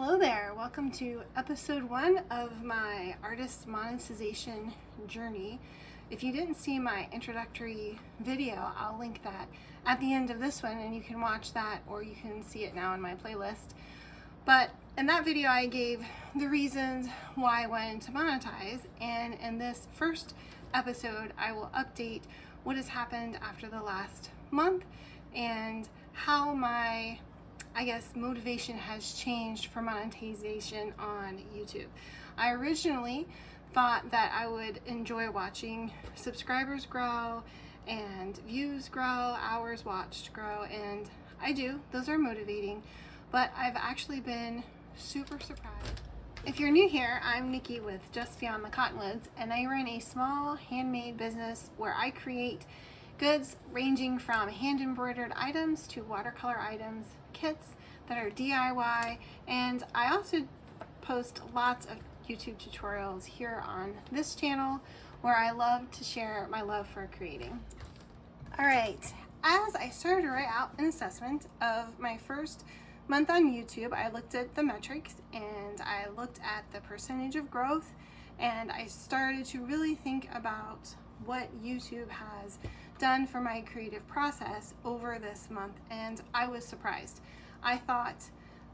Hello there, welcome to episode 1 of my artist monetization journey. If you didn't see my introductory video, I'll link that at the end of this one and you can watch that, or you can see it now in my playlist. But in that video I gave the reasons why I wanted to monetize, and in this first episode I will update what has happened after the last month and how my motivation has changed for monetization on YouTube. I originally thought that I would enjoy watching subscribers grow and views grow, hours watched grow, and I do. Those are motivating, but I've actually been super surprised. If you're new here, I'm Nikki with Just Beyond the Cottonwoods, and I run a small handmade business where I create goods ranging from hand embroidered items to watercolor items, kits that are DIY, and I also post lots of YouTube tutorials here on this channel where I love to share my love for creating. Alright, as I started to write out an assessment of my first month on YouTube, I looked at the metrics and I looked at the percentage of growth, and I started to really think about what YouTube has done for my creative process over this month, and I was surprised. I thought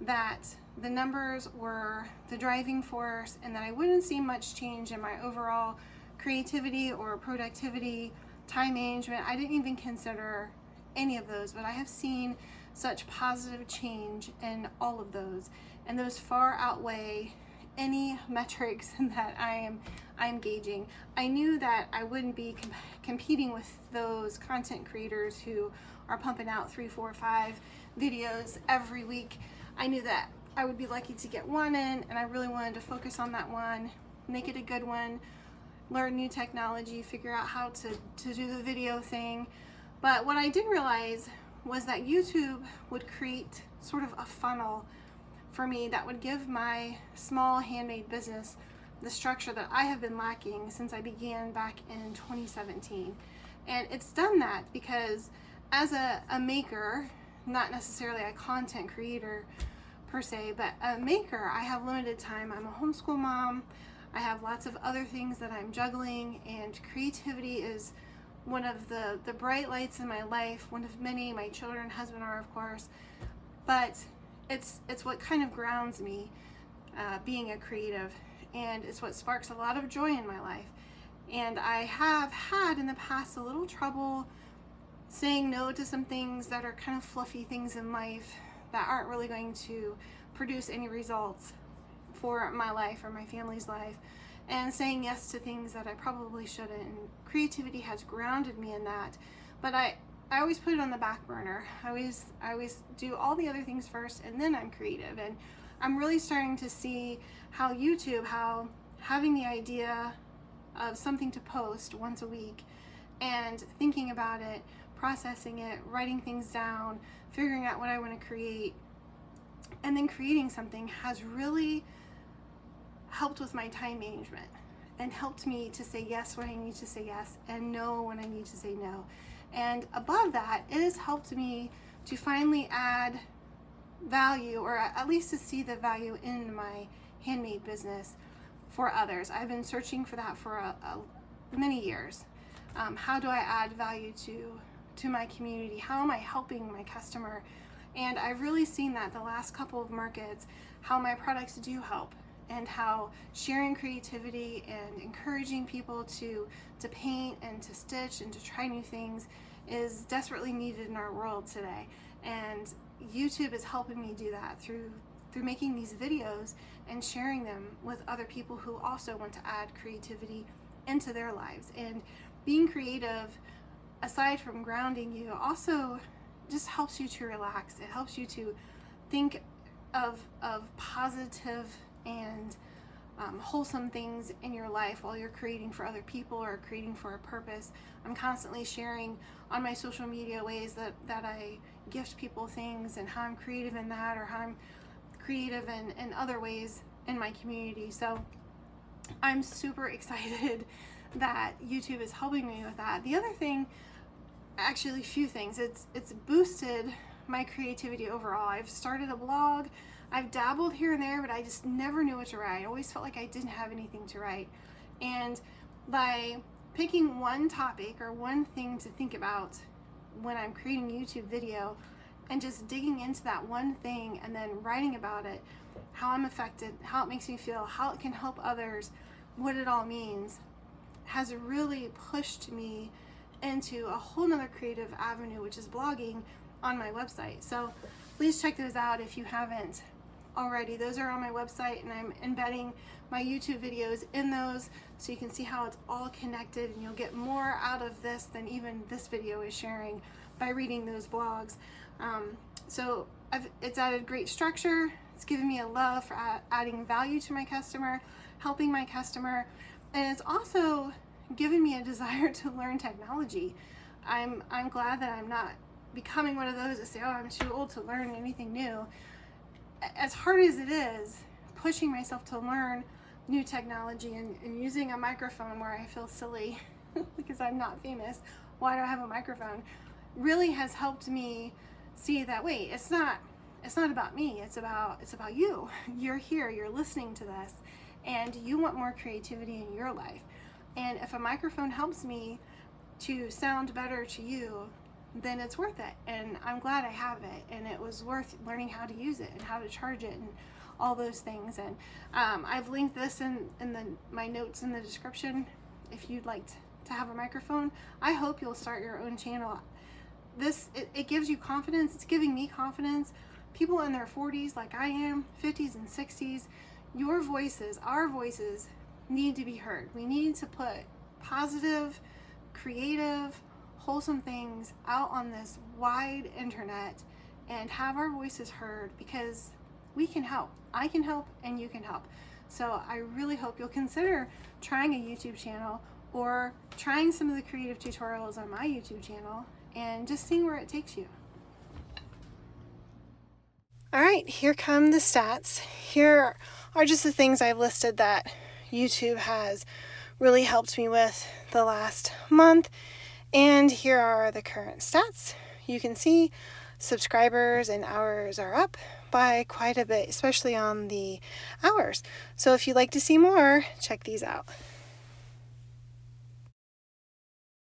that the numbers were the driving force and that I wouldn't see much change in my overall creativity or productivity, time management. I didn't even consider any of those, but I have seen such positive change in all of those, and those far outweigh any metrics that I'm gauging. I knew that I wouldn't be competing with those content creators who are pumping out 3, 4, 5 videos every week. I knew that I would be lucky to get one in, and I really wanted to focus on that one, make it a good one, learn new technology, figure out how to do the video thing. But what I didn't realize was that YouTube would create sort of a funnel for me that would give my small handmade business the structure that I have been lacking since I began back in 2017. And it's done that because as a maker, not necessarily a content creator per se, but a maker, I have limited time. I'm a homeschool mom. I have lots of other things that I'm juggling, and creativity is one of the bright lights in my life, one of many. My children and husband are, of course, but it's what kind of grounds me, being a creative, and it's what sparks a lot of joy in my life. And I have had in the past a little trouble saying no to some things that are kind of fluffy things in life that aren't really going to produce any results for my life or my family's life, and saying yes to things that I probably shouldn't. And creativity has grounded me in that, but I always put it on the back burner. I always do all the other things first, and then I'm creative. And I'm really starting to see how YouTube, how having the idea of something to post once a week and thinking about it, processing it, writing things down, figuring out what I want to create, and then creating something has really helped with my time management and helped me to say yes when I need to say yes and no when I need to say no. And above that, it has helped me to finally add value, or at least to see the value in my handmade business for others. I've been searching for that for many years. How do I add value to my community? How am I helping my customer? And I've really seen that the last couple of markets, how my products do help, and how sharing creativity and encouraging people to paint and to stitch and to try new things is desperately needed in our world today. And YouTube is helping me do that through making these videos and sharing them with other people who also want to add creativity into their lives. And being creative, aside from grounding you, also just helps you to relax. It helps you to think of positive and wholesome things in your life while you're creating for other people or creating for a purpose. I'm constantly sharing on my social media ways that I gift people things, and how I'm creative in that, or how I'm creative in other ways in my community. So I'm super excited that YouTube is helping me with that. The other thing, actually a few things, it's boosted my creativity overall. I've started a blog. I've dabbled here and there, but I just never knew what to write. I always felt like I didn't have anything to write. And by picking one topic or one thing to think about when I'm creating a YouTube video and just digging into that one thing and then writing about it, how I'm affected, how it makes me feel, how it can help others, what it all means, has really pushed me into a whole nother creative avenue, which is blogging on my website. So please check those out if you haven't already. Those are on my website, and I'm embedding my YouTube videos in those so you can see how it's all connected, and you'll get more out of this than even this video is sharing by reading those blogs. So it's added great structure. It's given me a love for adding value to my customer, helping my customer, and it's also given me a desire to learn technology. I'm glad that I'm not becoming one of those that say, oh, I'm too old to learn anything new. As hard as it is, pushing myself to learn new technology and using a microphone where I feel silly because I'm not famous, why do I have a microphone, really has helped me see that, wait, it's not about me, it's about you. You're here, you're listening to this, and you want more creativity in your life. And if a microphone helps me to sound better to you, then it's worth it. And I'm glad I have it, and it was worth learning how to use it and how to charge it and all those things. And I've linked this in my notes in the description if you'd like to have a microphone. I hope you'll start your own channel. It gives you confidence. It's giving me confidence. People in their 40s like I am, 50s and 60s, your voices, our voices need to be heard. We need to put positive, creative, wholesome things out on this wide internet and have our voices heard, because we can help. I can help and you can help. So I really hope you'll consider trying a YouTube channel or trying some of the creative tutorials on my YouTube channel and just seeing where it takes you. All right, here come the stats. Here are just the things I've listed that YouTube has really helped me with the last month. And here are the current stats. You can see subscribers and hours are up by quite a bit, especially on the hours. So if you'd like to see more, check these out.